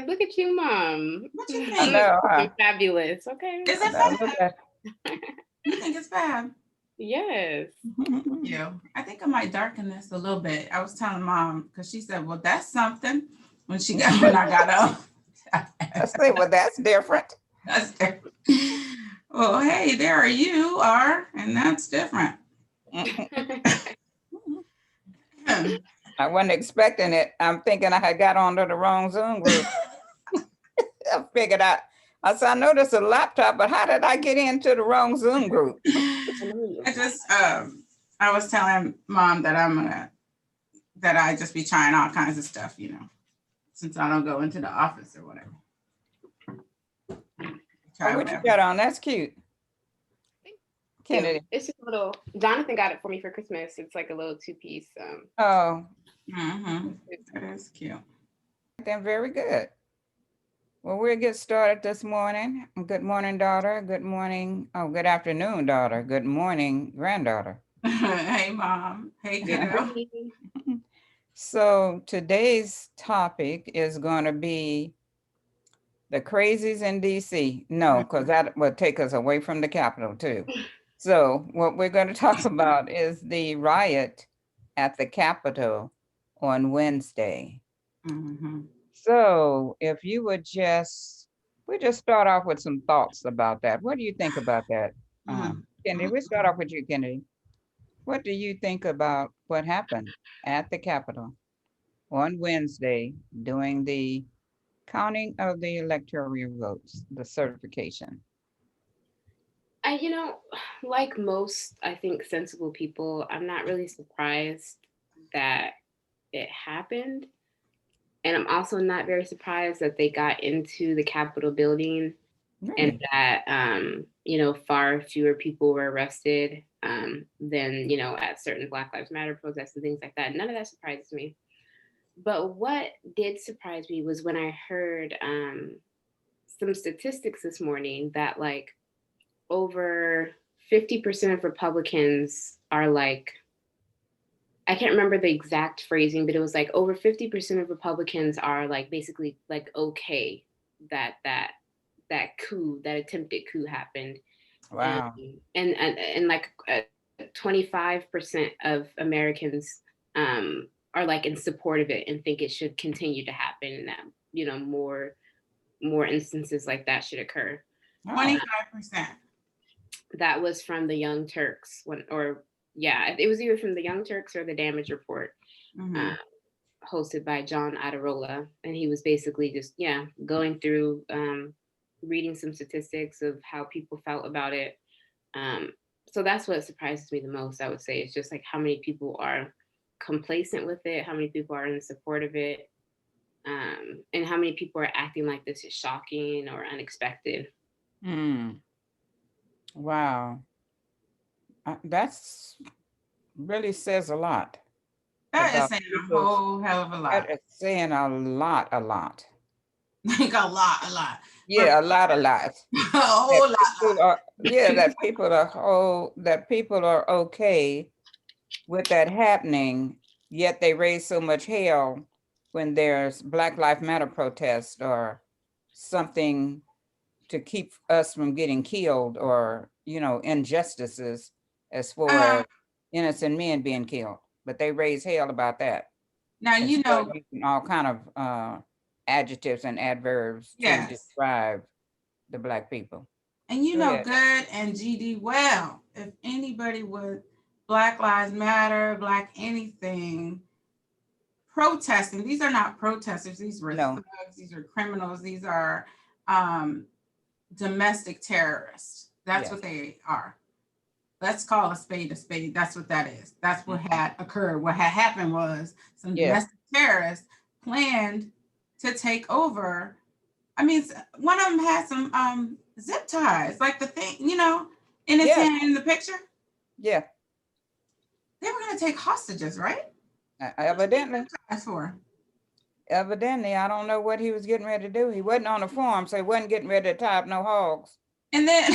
God, look at you, Mom. What you I think? know, huh? Fabulous. Okay. Is I it know. Look fab? at. You think it's fab? Yes. Yeah, I think I might darken this a little bit. I was telling Mom because she said, "Well, that's something." When I got up, I say, well, that's different. that's different. Well, hey, there you are, and that's different. I wasn't expecting it. I'm thinking I had got onto the wrong Zoom group. I figured out. I said, I know there's a laptop, but how did I get into the wrong Zoom group? I was telling Mom that I just be trying all kinds of stuff, since I don't go into the office or whatever. Oh, what you got on? That's cute. Kennedy. It's just a little. Jonathan got it for me for Christmas. It's like a little two-piece. Oh, that is cute. then very good. Well, we'll get started this morning. Good morning, daughter. Good morning. Oh, good afternoon, daughter. Good morning, granddaughter. Hey, Mom. Hey, kiddo. So today's topic is going to be the crazies in DC. No, because that would take us away from the Capitol too. So what we're going to talk about is the riot at the Capitol on Wednesday. So if you would we just start off with some thoughts about that. What do you think about that? Kennedy, we start off with you, Kennedy. What do you think about what happened at the Capitol on Wednesday during the counting of the electoral votes, the certification? Like most, I think, sensible people, I'm not really surprised that it happened. And I'm also not very surprised that they got into the Capitol building and that, far fewer people were arrested than, at certain Black Lives Matter protests and things like that. None of that surprises me. But what did surprise me was when I heard some statistics this morning that like over 50% of Republicans are like, I can't remember the exact phrasing, but it was like over 50% of Republicans are like basically like okay that attempted coup happened. Wow. And like 25% of Americans are like in support of it and think it should continue to happen, and that more instances like that should occur. 25%. That was from the Young Turks it was either from the Young Turks or the Damage Report, hosted by John Adirola. And he was basically just, going through, reading some statistics of how people felt about it. So that's what surprises me the most, I would say. It's just like how many people are complacent with it, how many people are in support of it, and how many people are acting like this is shocking or unexpected. Wow. That's really says a lot. That is saying a whole hell of a lot. That is saying a lot. Like a lot. Yeah, a lot. A whole lot. That people are okay with that happening, yet they raise so much hell when there's Black Lives Matter protests or something to keep us from getting killed, or injustices as far as innocent men being killed. But they raise hell about that. Now using all kind of adjectives and adverbs to describe the Black people. And good and GD well, if anybody with Black Lives Matter, Black anything protesting, these are not protesters, these were thugs, these are criminals, these are domestic terrorists. That's what they are. Let's call a spade a spade. That's what that is. That's what had occurred. What had happened was some domestic terrorists planned to take over. I mean, one of them had some zip ties, like the thing, in his hand in the picture. Yeah. They were going to take hostages, right? Evidently. Evidently, I don't know what he was getting ready to do. He wasn't on the farm, so he wasn't getting ready to tie up no hogs. And then,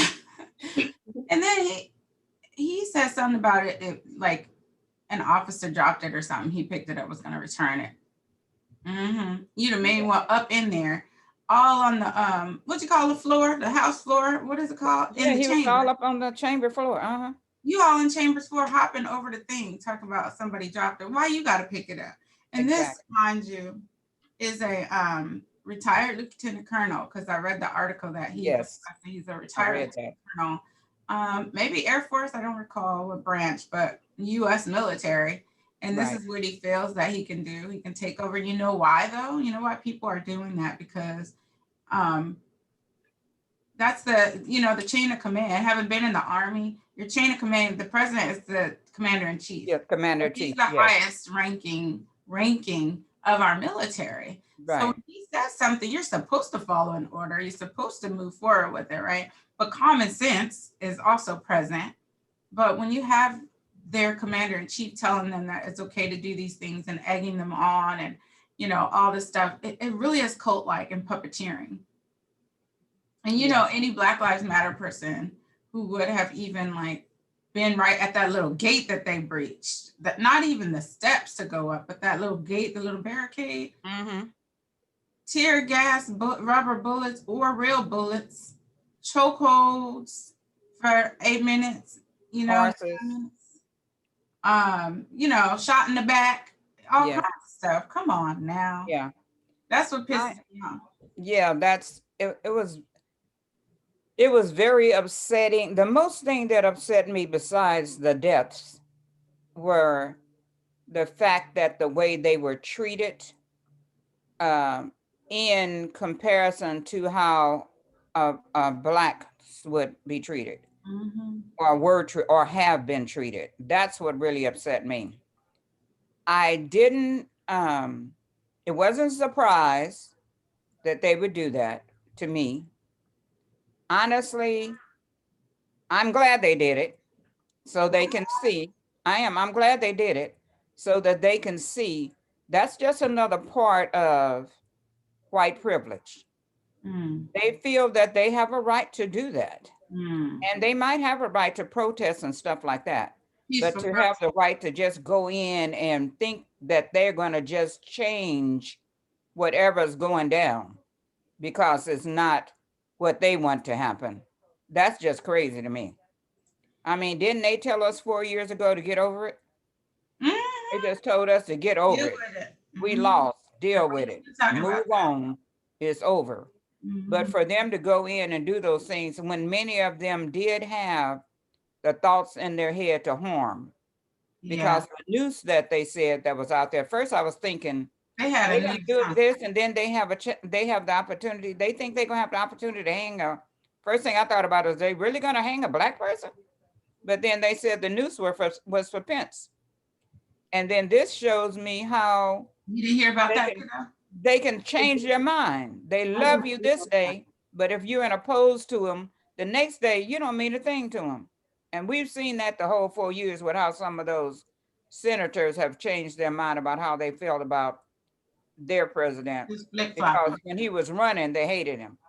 he said something about it, like an officer dropped it or something. He picked it up, was going to return it. You're the main one up in there. all on the what you call the floor, the house floor, what is it called? In Yeah, the he was chamber. all up on the chamber floor. You all in chambers floor hopping over the thing, talking about somebody dropped it. Why you got to pick it up? And this, Exactly. mind you, is a retired lieutenant colonel, because I read the article that Yes, he's a I retired read lieutenant that. colonel, maybe Air Force, I don't recall what branch, but U.S. military. And this Right. is what he feels that he can do. He can take over. You know why though? You know why people are doing that? Because um, that's the chain of command. Having been in the army, your chain of command, the president is the commander in chief. Yes, Commander in He's Chief. the Yes. highest ranking of our military. So Right. when he says something, you're supposed to follow an order. You're supposed to move forward with it, right? But common sense is also present. But when you have their commander in chief telling them that it's okay to do these things and egging them on and all this stuff, it really is cult like and puppeteering. And Yes. any Black Lives Matter person who would have even like been right at that little gate that they breached, that not even the steps to go up, but that little gate, the little barricade, tear gas, rubber bullets or real bullets, chokeholds for 8 minutes, 9 Horses. minutes, shot in the back, all Yeah. kinds of stuff. Come on now. Yeah. That's what I, pisses me off. yeah, that's it was very upsetting. The most thing that upset me besides the deaths were the fact that the way they were treated, um, in comparison to how blacks would be treated or or have been treated. That's what really upset me. I didn't, it wasn't a surprise that they would do that to me. Honestly, I'm glad they did it so they can see. I'm glad they did it so that they can see that's just another part of white privilege. They feel that they have a right to do that. And they might have a right to protest and stuff like that. But Peaceful to have protest. the right to just go in and think that they're going to just change whatever's going down because it's not what they want to happen. That's just crazy to me. I mean, didn't they tell us 4 years ago to get over it? They just told us to get Deal over it. with it. We lost, deal with it, Talking about move on, it's over. But for them to go in and do those things, when many of them did have the thoughts in their head to harm, Yeah, because the news that they said that was out there, first I was thinking, they had they're a gonna new do song. this and then they have the opportunity, they think they're gonna have the opportunity to hang first thing I thought about is they really gonna hang a black person? But then they said the news was for Pence. And then this shows me how You didn't hear about they that, can kiddo? they can change their mind. They love you this day, but if you're in opposed to them, the next day you don't mean a thing to them. And we've seen that the whole 4 years with how some of those senators have changed their mind about how they felt about their president. Just flip Because flopping. when he was running, they hated him.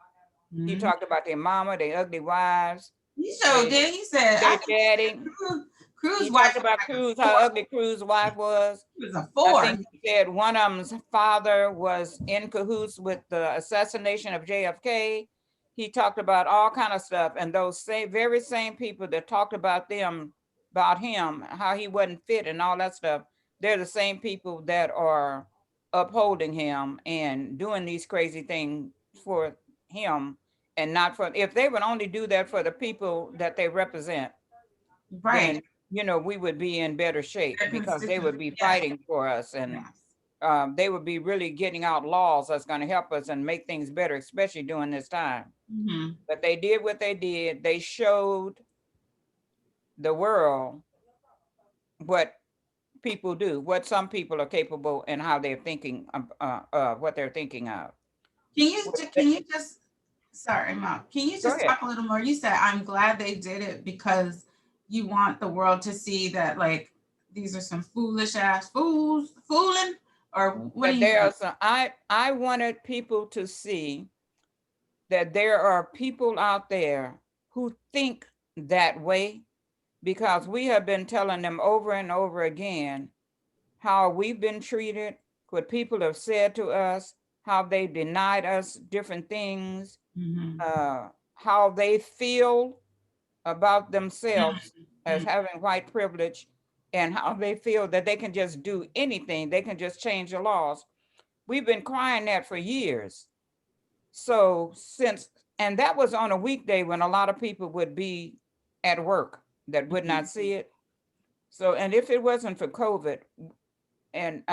He talked about their mama, their ugly wives, He showed they, did. He said, I their think he daddy. said Cruz He wife talked was about like a Cruz, how four. ugly Cruz's wife was. He was a I four. think he said one of them's father was in cahoots with the assassination of JFK. He talked about all kind of stuff, and those very same people that talked about him, how he wasn't fit and all that stuff, they're the same people that are upholding him and doing these crazy things for him, and not for. If they would only do that for the people that they represent, Right. then we would be in better shape Their because they would constituents. be Yes. fighting for us, and Yes. they would be really getting out laws that's going to help us and make things better, especially during this time. But they did what they did. They showed the world what people do, what some people are capable, and how they're thinking, what they're thinking of. Can you just sorry, Mom. Can you Go just ahead. talk a little more? You said I'm glad they did it because you want the world to see that like these are some foolish ass fools fooling, or what do But you there mean? are some. I wanted people to see that there are people out there who think that way, because we have been telling them over and over again how we've been treated, what people have said to us, how they denied us different things, Mhm. how they feel about themselves as Mhm. having white privilege, and how they feel that they can just do anything, they can just change the laws. We've been crying that for years. So and that was on a weekday when a lot of people would be at work that would not Mhm. see it. So, and if it wasn't for COVID, and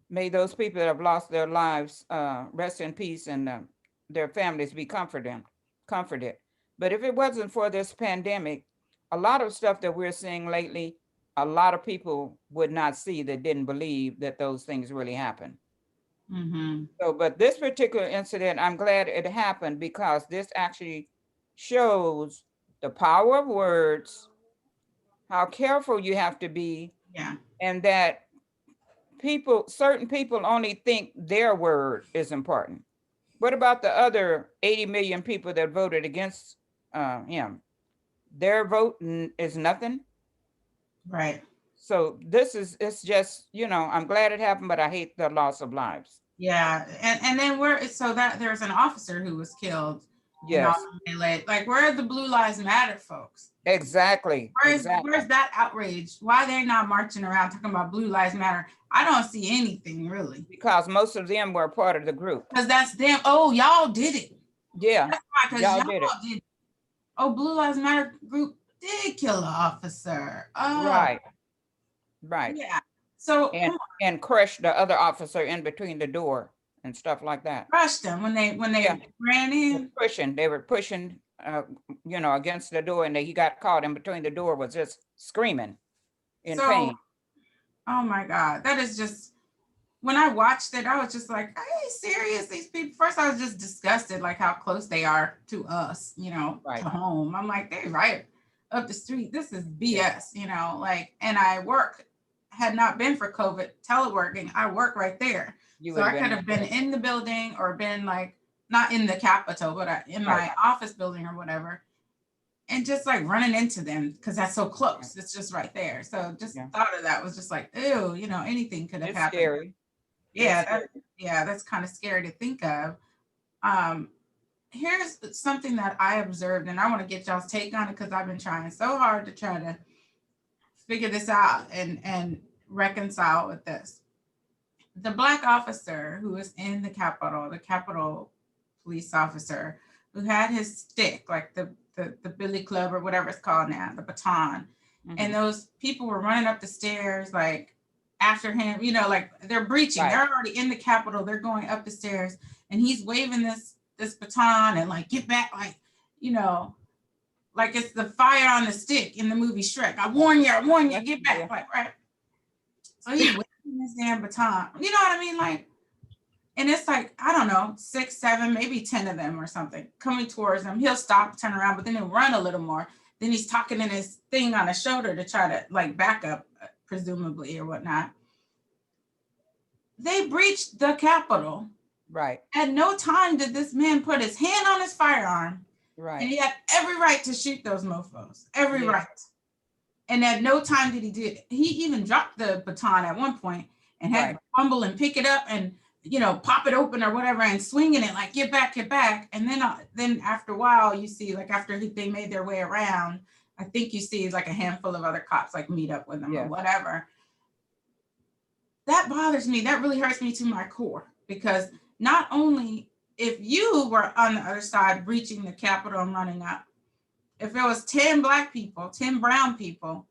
may those people that have lost their lives rest in peace, and their families be comforted. But if it wasn't for this pandemic, a lot of stuff that we're seeing lately, a lot of people would not see, that didn't believe that those things really happened. Mhm. So, but this particular incident, I'm glad it happened, because this actually shows the power of words, how careful you have to be, Yeah. and that certain people only think their word is important. What about the other 80 million people that voted against him? Their vote is nothing. Right. So it's just, I'm glad it happened, but I hate the loss of lives. Yeah. And then so that there's an officer who was killed and all Yes, like where are the Blue Lives Matter folks? exactly, Where's exactly. that outrage? Why they're not marching around talking about Blue Lives Matter? I don't see anything really. Because most of them were part of the group. Because that's them. Oh, y'all did it. Yeah, That's why, because y'all y'all did it. did. Oh, Blue Lives Matter group did kill the officer. Oh, Right, right. yeah. So And crushed the other officer in between the door and stuff like that. crushed them when Yeah, they ran in. they were pushing, against the door, and he got caught in between the door, was just screaming in So, pain. oh my God, that is just when I watched it, I was just like, are you serious? These people, first I was just disgusted, like how close they are to us, to Right. home. I'm like, they're right up the street. This is Yeah. BS, like, and I work, had not been for COVID, teleworking, I work right there. You So would I have could been have right been there. in the building or been like, not in the Capitol, but in Right. my office building or whatever. And just like running into them because that's so Yeah. close. It's just right there. So just Yeah. thought of that was just like, ew, anything could have It's happened. scary. It's Yeah, scary. that's kind of scary to think of. Um, Here's something that I observed, and I want to get y'all's take on it because I've been trying so hard to try to figure this out and reconcile with this. The black officer who was in the Capitol police officer who had his stick, like the billy club or whatever it's called now, the baton, and Hmm. those people were running up the stairs like after him, like they're breaching. Right. They're already in the Capitol. They're going up the stairs, and he's waving this baton and like get back, you know, like it's the fire on the stick in the movie Shrek. I warn you, get back, Yeah. like right. So he's waving this damn baton. You know what I mean, like. And it's like, I don't know, 6, 7, maybe 10 of them or something coming towards him. He'll stop, turn around, but then he'll run a little more. Then he's talking in his thing on his shoulder to try to like back up, presumably, or whatnot. They breached the Capitol. Right. At no time did this man put his hand on his firearm, and Right. he had every right to shoot those mofos. Every Yeah. right. And at no time did he do it. He even dropped the baton at one point and had Right. to fumble and pick it up and pop it open or whatever and swinging it like get back. And then after a while you see like after they made their way around, I think you see like a handful of other cops like meet up with them or Yeah. whatever. That bothers me. That really hurts me to my core because not only if you were on the other side breaching the Capitol and running up, if it was 10 black people, 10 brown people,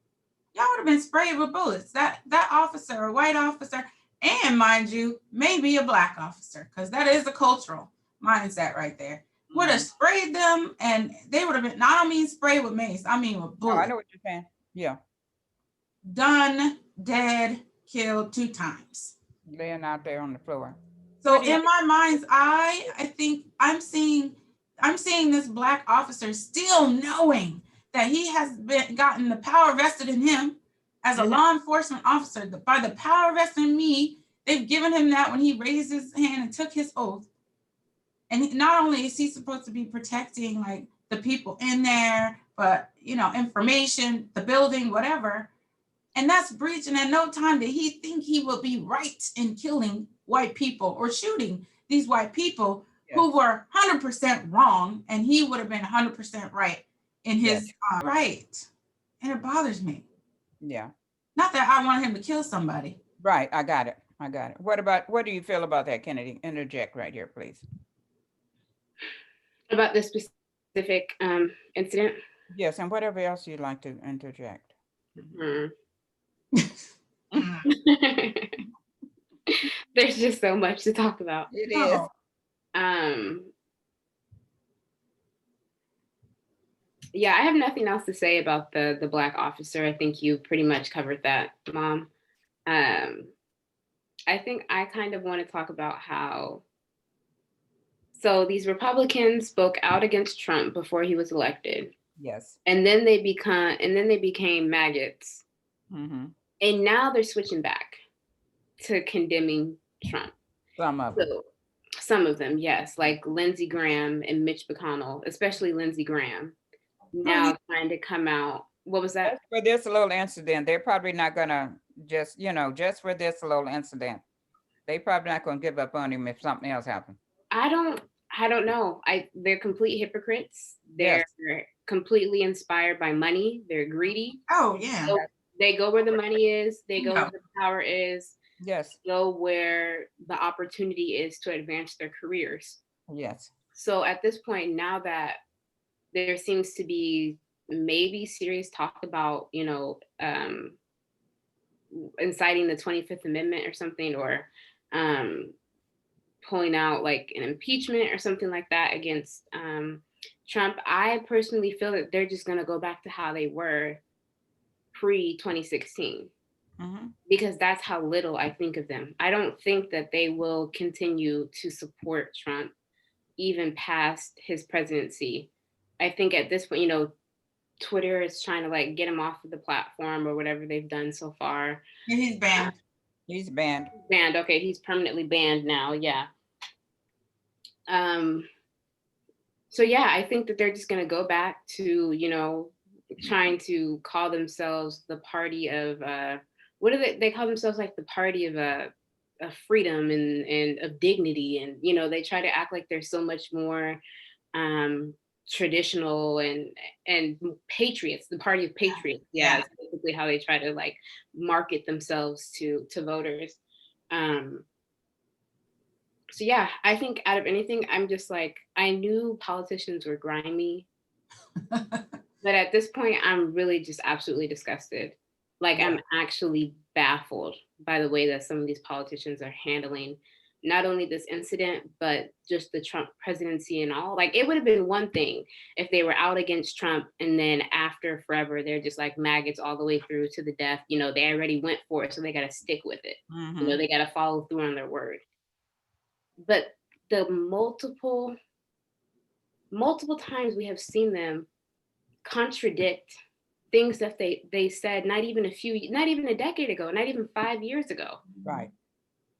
y'all would have been sprayed with bullets. That officer, a white officer, and mind you, maybe a black officer, because that is a cultural mindset right there, would have sprayed them, and they would have been, I don't mean sprayed with mace, I mean with Oh, I bullets. know what you're saying. Yeah. Done, dead, killed 2 times. Laying out there on the floor. So in my mind's eye, I think I'm seeing this black officer still knowing that he has gotten the power vested in him as a law enforcement officer. By the power vested in me, they've given him that when he raised his hand and took his oath. And not only is he supposed to be protecting like the people in there, but information, the building, whatever. And that's breaching. At no time did he think he would be right in killing white people or shooting these white people who were 100% wrong, and he would have been 100% right in his right. And it bothers me. Yeah. Not that I want him to kill somebody. Right. I got it. What do you feel about that, Kennedy? Interject right here, please. About this specific incident? Yes, and whatever else you'd like to interject. There's just so much to talk about. It is. Yeah, I have nothing else to say about the Black officer. I think you pretty much covered that, Mom. I think I kind of want to talk about how, so these Republicans spoke out against Trump before he was elected. Yes. And then they became maggots. Mm-hmm. And now they're switching back to condemning Trump. Some of them, yes, like Lindsey Graham and Mitch McConnell, especially Lindsey Graham, now trying to come out. What was that? Just for this little incident, they're probably not gonna just for this little incident, they probably not gonna give up on him if something else happens. I don't know. They're complete hypocrites. They're completely inspired by money. They're greedy. Oh yeah. So they go where the money is. They go where the power is. Yes. They go where the opportunity is to advance their careers. Yes. So at this point, now that there seems to be maybe serious talk about, inciting the 25th Amendment or something, or pulling out like an impeachment or something like that against Trump, I personally feel that they're just going to go back to how they were pre-2016. Mm-hmm. Because that's how little I think of them. I don't think that they will continue to support Trump even past his presidency. I think at this point, Twitter is trying to like get him off of the platform or whatever they've done so far. And he's banned. He's banned. Banned. Okay, he's permanently banned now. Yeah. So yeah, I think that they're just gonna go back to, trying to call themselves the party of what do they call themselves, like the party of freedom and of dignity, and they try to act like they're so much more traditional and patriots, the party of patriots. Yeah, that's basically how they try to like market themselves to voters. So yeah, I think out of anything, I'm just like, I knew politicians were grimy, but at this point, I'm really just absolutely disgusted. Like, I'm actually baffled by the way that some of these politicians are handling not only this incident, but just the Trump presidency and all. Like, it would have been one thing if they were out against Trump and then after forever, they're just like maggots all the way through to the death. They already went for it, so they got to stick with it. Mm-hmm. They got to follow through on their word. But the multiple times we have seen them contradict things that they said not even a decade ago, not even 5 years ago. Right.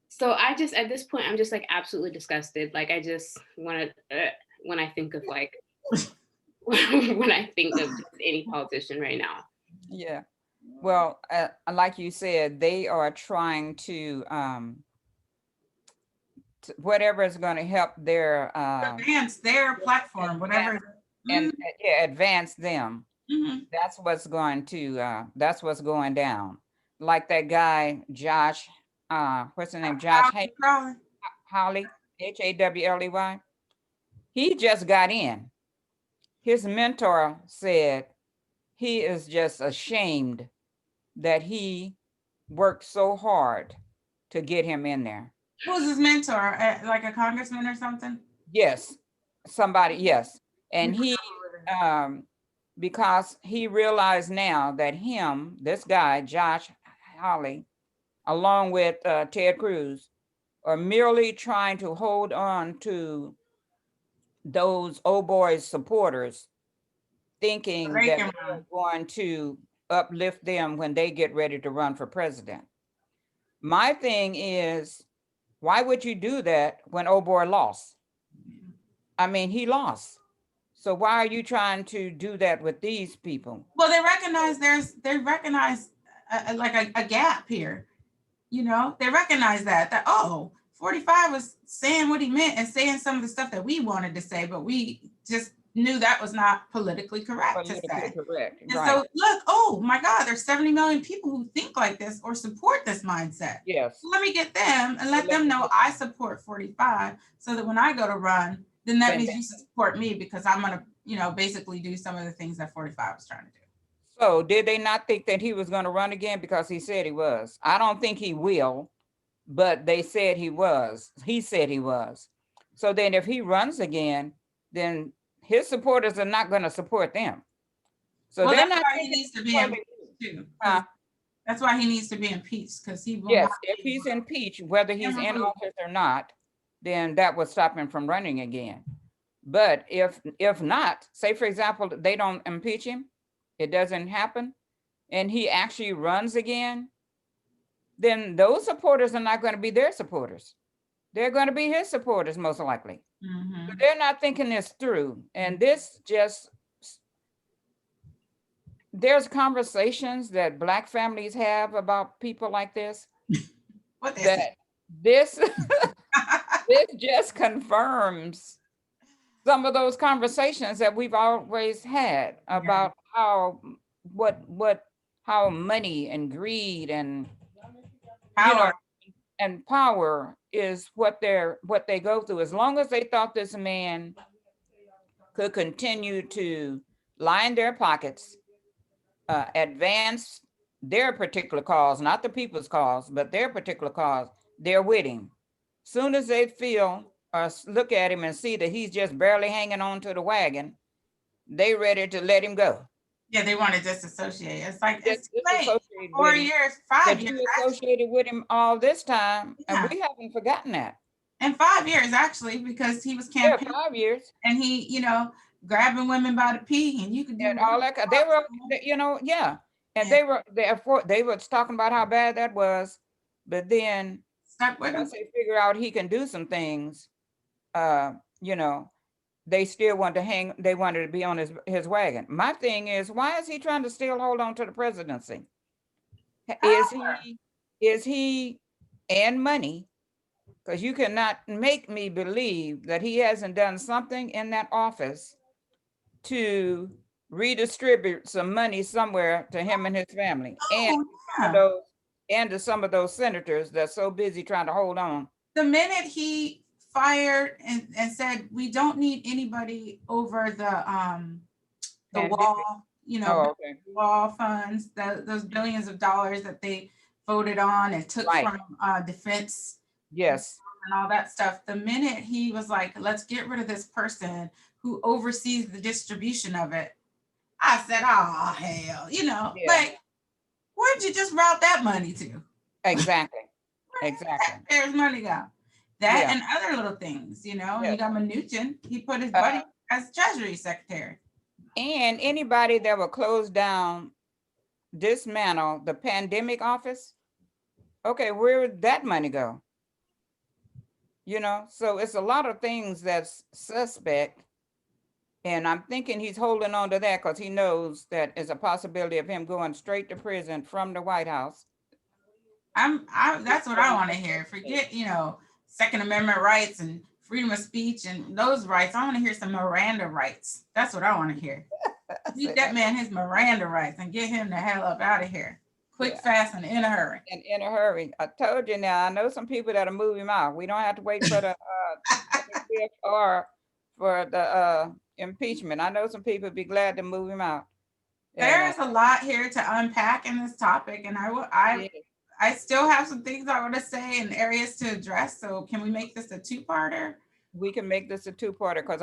So at this point, I'm just like absolutely disgusted. Like, I just want to, when I think of like, when I think of any politician right now. Yeah. Well, like you said, they are trying to whatever is going to help their advance their platform, whatever, and advance them. Mm-hmm. That's what's going down. Like that guy, Josh, what's his name? Josh Hawley, Hawley. He just got in. His mentor said he is just ashamed that he worked so hard to get him in there. Who's his mentor? Like a congressman or something? Yes, somebody, yes. And he, because he realized now that this guy, Josh Hawley, along with Ted Cruz, are merely trying to hold on to those old boys supporters, thinking that they're going to uplift them when they get ready to run for president. My thing is, why would you do that when old boy lost? I mean, he lost. So why are you trying to do that with these people? Well, they recognize like a gap here. They recognize that 4 45 was saying what he meant and saying some of the stuff that we wanted to say, but we just knew that was not politically correct to say. Correct. And Right. so look, oh my God, there's 70 million people who think like this or support this mindset. Yes. Let me get them and let them know I support 45, so that when I go to run, then that means you support me, because I'm gonna, you know, basically do some of the things that 45 was trying to do. So did they not think that he was going to run again because he said he was? I don't think he will, but they said he was. He said he was. So then if he runs again, then his supporters are not going to support them. So well, they're that's not why he needs to be impeached too. That's why he needs to be impeached, because he will yes, not if he's impeached, whether he's in office or not, then that would stop him from running again. But if not, say for example, they don't impeach him, it doesn't happen, and he actually runs again, then those supporters are not going to be their supporters. They're going to be his supporters, most likely. Mm-hmm. But they're not thinking this through. And this just, there's conversations that Black families have about people like this. What is that it? this this just confirms some of those conversations that we've always had about how how money and greed and Power. and power is what they go through. As long as they thought this man could continue to line their pockets, advance their particular cause, not the people's cause, but their particular cause, they're with him. Soon as they feel or look at him and see that he's just barely hanging on to the wagon, they ready to let him go. Yeah, they want to disassociate. It's like, it's late. Disassociate 4 with him. years, 5 But years. you associated with him all this time, Yeah. and we haven't forgotten that. And 5 years, actually, because he was Yeah, campaigning 5 years. and he, you know, grabbing women by the pee, and you could do And all that. They were, you know, yeah. And Yeah. they were talking about how bad that was, but then stuck with him. once they figure out he can do some things, you know, they still want to hang, they wanted to be on his wagon. My thing is, why is he trying to still hold on to the presidency? Is he and money? Because you cannot make me believe that he hasn't done something in that office to redistribute some money somewhere to him and his family, and to some of those senators that's so busy trying to hold on. The minute he fired and said, we don't need anybody over the wall, you know, wall funds, those billions of dollars that they voted on and took from defense. Yes. And all that stuff. The minute he was like, let's get rid of this person who oversees the distribution of it, I said, oh, hell, you know, like, where'd you just route that money to? Exactly. Exactly. There's money go. That and other little things, you know. You got Mnuchin, he put his buddy as Treasury Secretary. And anybody that will close down, dismantle the pandemic office, okay, where would that money go? You know, so it's a lot of things that's suspect. And I'm thinking he's holding on to that because he knows that there's a possibility of him going straight to prison from the White House. That's what I want to hear. Forget, you know, Second Amendment rights and freedom of speech and those rights. I want to hear some Miranda rights. That's what I want to hear. Give that man his Miranda rights and get him the hell up out of here. Quick, fast, and in a hurry. And in a hurry. I told you now, I know some people that'll move him out. We don't have to wait for the or for the impeachment. I know some people would be glad to move him out. There is a lot here to unpack in this topic, and I still have some things I want to say and areas to address. So can we make this a two-parter? We can make this a two-parter because